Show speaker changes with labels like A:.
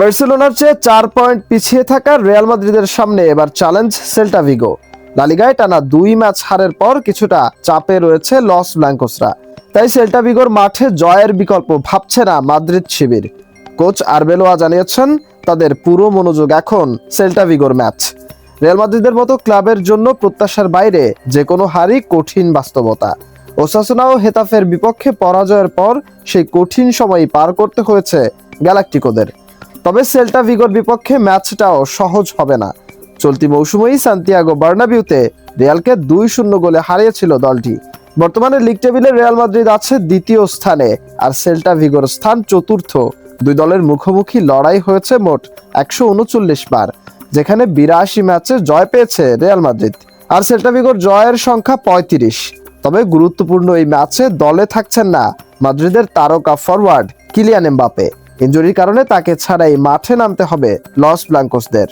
A: বার্সেলোনার চেয়ে 4 পয়েন্ট পিছিয়ে থাকা রিয়াল মাদ্রিদের সামনে এবার চ্যালেঞ্জ সেল্টা ভিগো। লা লিগায় টানা 2 ম্যাচ হারের পর কিছুটা চাপে রয়েছে লস ব্ল্যাঙ্কোসরা। তাই সেল্টা ভিগোর মাঠে জয়ের বিকল্প ভাবছে না মাদ্রিদ শিবির। কোচ আরবেলোয়া জানিয়েছেন তাদের পুরো মনোযোগ এখন সেল্টা ভিগোর ম্যাচ। রিয়াল মাদ্রিদের মতো ক্লাবের জন্য প্রত্যাশার বাইরে যে কোনো হারই কঠিন বাস্তবতা। ওসাসুনা ও হেতাফের বিপক্ষে পরাজয়ের পর সেই কঠিন সময়ই পার করতে হয়েছে গ্যালাকটিকোদের। তবে সেল্টা ভিগোর বিপক্ষে ম্যাচটাও সহজ হবে না। চলতি মৌসুমেই সান্তিয়াগো বার্নাবিউতে রিয়ালকে 2-0 গোলে হারিয়েছিল দলটি। বর্তমানে লিগ টেবিলে রিয়াল মাদ্রিদ আছে 2য় স্থানে, আর সেল্টা ভিগোর স্থান 4র্থ। দুই দলের মুখোমুখি লড়াই হয়েছে মোট 139 বার, যেখানে 82 ম্যাচে জয় পেয়েছে রিয়াল মাদ্রিদ, আর সেল্টা ভিগোর জয়ের সংখ্যা 35। তবে গুরুত্বপূর্ণ এই ম্যাচে দলে থাকছেন না মাদ্রিদের তারকা ফরওয়ার্ড কিলিয়ান এমবাপে। ইনজুরির কারণে তাকে ছাড়াই মাঠে নামতে হবে লস ব্ল্যাঙ্কোসদের।